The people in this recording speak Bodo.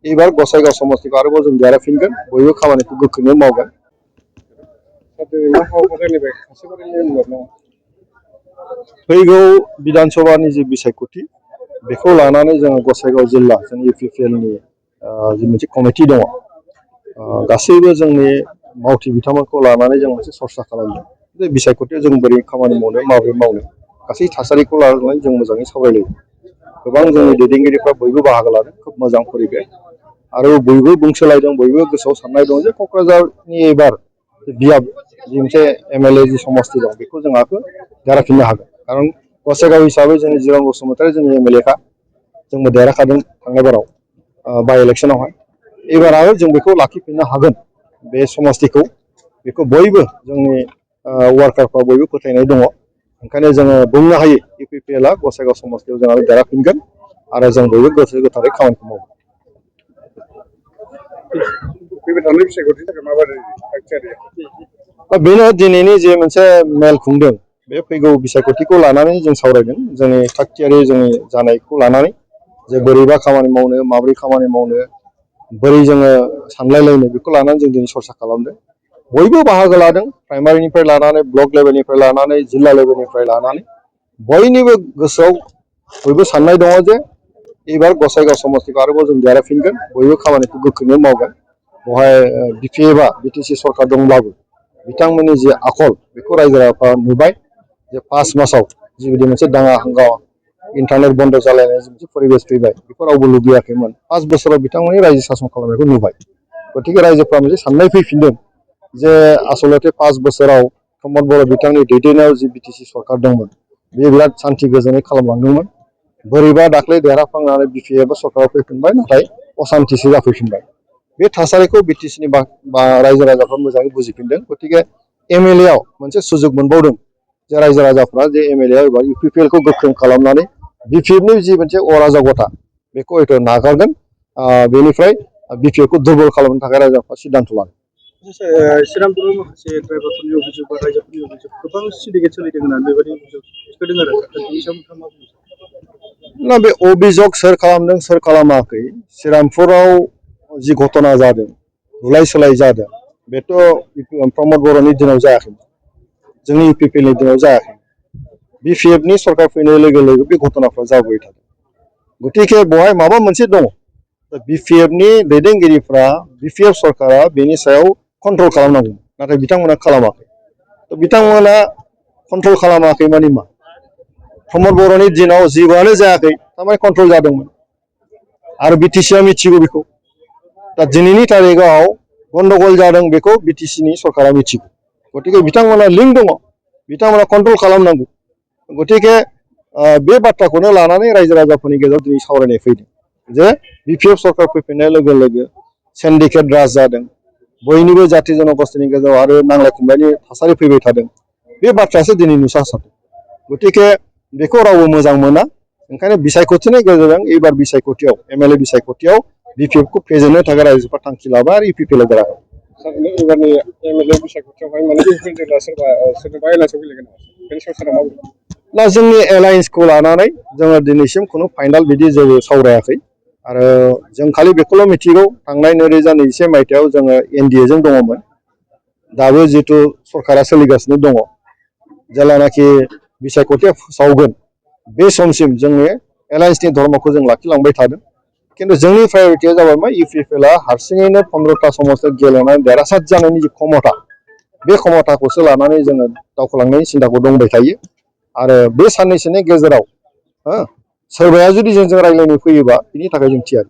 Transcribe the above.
एबार गसाइगाव समस्तिखौ आरोबाव जों देरहाफिनगोन बयबो खामानिखौ गोख्रोङै मावगोन। फैगौ विधानसभानि जि बिसायख'थि बेखौ लानानै जोङो गसाइगाव जिल्ला जों इउपिपिएलनि जि मोनसे कमिटि दङ गासैबो जोंनि मावथि बिथांमोनखौ लानानै जों मोनसे सरसा खालामदों जे बिसायख'थियाव जों बोरै खामानि मावनो माबोरै मावनो गासै थासारिखौ लानानै जों मोजाङै सावरायलायो। गोबां जोंनि दैदेनगिरिफ्रा बयबो बाहागो लादों खोब मोजां परिबेस आरो बयबो बुंसोलायदों बयबो गोसोआव साननाय दं जे क'क्राझारनि एबार बियाब जि मोनसे एमएलए जि समस्ति दं बेखौ जों देरहाफिननो हागोन खारन गसाइगाव हिसाबै जोंनि जिरान बसुमतारी जोंनि एमएलएखा जोंबो देरहाखादों थांनाय बाराव बाय इलेक्सनावहाय एबाराव जों बेखौ लाखिफिननो हागोन बे समस्तिखौ बेखौ बयबो जोंनि वार्कारफ्रा बयबो फोथायनाय दङ ओंखायनो जोङो बुंनो हायो इउपिपिएलआ गसाइगाव समस्तियाव जों देरहाफिनगोन आरो जों बयबो गोसो गोथारै खामानिखौ मावगोन। बेनो दिनैनि जे मोनसे मेल खुंदों बे फैगौ बिसायख'थिखौ लानानै जों सावरायदों जोंनि थागथियारि जोंनि जानायखौ लानानै जे बोरैबा खामानि मावनो माबोरै खामानि मावनो बोरै जोङो सानलायलायनो बेखौ लानानै जों दिनै सरसा खालामदों। बयबो बाहागो लादों प्राइमारिनिफ्राय लानानै ब्लक लेभेलनिफ्राय लानानै जिल्ला लेभेलनिफ्राय लानानै बयनिबो गोसोआव बयबो साननाय दङ जे एबार गसाइगाव समस्तिखौ आरोबाव जों देरहाफिनगोन बयबो खामानिखौ गोख्रोङै मावगोन। बेवहाय बिपिएफआ बिटिसि सरकार दंब्लाबो बिथांमोननि जि आखल बेखौ रायजो राजाफ्रा नुबाय जे 5 मासाव जिबायदि मोनसे दाङा हांगामा इन्टारनेट बन्द जालायनाय मोनसे परिबेस फैबाय बेखौ रावबो लुबैयाखैमोन 5 बोसोराव बिथांमोननि रायजो शासन खालामनायखौ नुबाय गतिके रायजोफ्रा मोनसे साननाय फैफिनदों जे आसलते 5 बोसोराव प्रमद बर' बिथांनि दैदेननायाव जि बिटिसि सरकार दंमोन बे बिराद सान्थि गोजोनै खालामलांदोंमोन बोरैबा दाख्लै देरहाखांनानै बिपिएफ सरकाराव फैफिनबाय नाथाय असान्थिसो जाफैफिनबाय बे थासारिखौ बिटिसिनि रायजो राजाफ्रा मोजाङै बुजिफिनदों गतिके एमएलएआव मोनसे सुजुग मोनबावदों जे रायजो राजाफ्रा जे एमएलएआव एबार इउपिपिएलखौ गोख्रों खालामनानै बिपिएफनि जि मोनसे अराजकता बेखौ हयथ' नागारगोन बेनिफ्राय बिपिएफखौ दुर्बल खालामनो थाखाय रायजोफ्रा सिद्धान्त लागोन। श्रीरामपुराव माखासे ड्राइभारफोरनि अभियोग बा राइजोफोरनि अभियोग गोबां सिन्डिकेट सोलिदों होननानै बेबायदि अभियोग थिखोदों आरो बेनि सायाव नोंथाङा मा बुंनो सानो? ना बे अभियोग सोर खालामदों सोर खालामाखै श्रीरामपुराव जि घटना जादों बुलाय सोलाय जादों बेथ' प्रमद बर'नि दिनाव जायाखै जोंनि इउपिपिएलनि दिनाव जायाखै बिपिएफनि सरकार फैनाय लोगो लोगो बे घटनाफ्रा जाबोबाय थादों गतिके बेवहाय माबा मोनसे दङ बिपिएफनि दैदेनगिरिफ्रा बिपिएफ सरकारा बेनि सायाव कन्ट्रल खालामनांगौ नाथाय बिथांमोना खालामाखै बिथांमोना कन्ट्रल खालामाखै माने मा प्रमद बर'नि दिनाव जेबोआनो जायाखै थारमाने कन्ट्रल जादोंमोन आरो बिटिसिआ मिथिगौ बेखौ दा दिनैनि तारिखआव गन्डगल जादों बेखौ बिटिसिनि सरकारा मिथिगौ गतिके बिथांमोना लिंक दङ बिथांमोना कन्ट्रल खालामनांगौ गतिके बे बाथ्राखौनो लानानै रायजो राजाफोरनि गेजेराव दिनै सावरायनाय फैदों जे बिपिएफ सरकार फैफिननाय लोगो लोगो सिन्डिकेट राज जादों बयनिबो जाति जनगोष्ठीनि गेजेराव आरो नांलाय खमलायनि थासारि फैबाय थादों बे बाथ्रायासो दिनै नुसारसारदों गतिके बेखौ रावबो मोजां मोना ओंखायनो बिसायख'थिनि गेजेरजों एबार बिसायख'थियाव एमएलए बिसायख'थियाव बिपिएफखौ फेजेननो थाखाय रायजोफ्रा थांखि लाबाय आरो इउपिपिएलआ देरहागोन। एबारनि एमएलए बिसायख'थियावहाय माने इउपिपिएलआ सोरजोंबा एलायन्सआव गेलेगोन बेनि सायाव सारा मा बुङो? ना जोंनि एलायन्सखौ लानानै जोङो दिनैसिम खुनु फाइनाल बिदि जेबो सावरायाखै आरो जों खालि बेखौल' मिथिगौ थांनाय 2021 मायथाइयाव जोङो एनडिएजों दङमोन दाबो जिथु सरकारा सोलिगासिनो दङ जेब्लानाखि बिसायख'थिया फोसावगोन बे समसिम जोंनि एलायन्सनि धर्मखौ जों लाखिलांबाय थादों खिन्थु जोंनि प्रायरिटिया जाबाय मा इउपिपिएलआ हारसिङैनो 15टा समस्तियाव गेलेनानै देरहासार जानायनि जि क्षमता बे क्षमताखौसो लानानै जोङो दावखोलांनायनि सिन्ताखौ दंबाय थायो आरो बे साननैसोनि गेजेराव सोरबाया जुदि जोंजों रायज्लायनो फैयोबा बिनि थाखाय जों थियारि।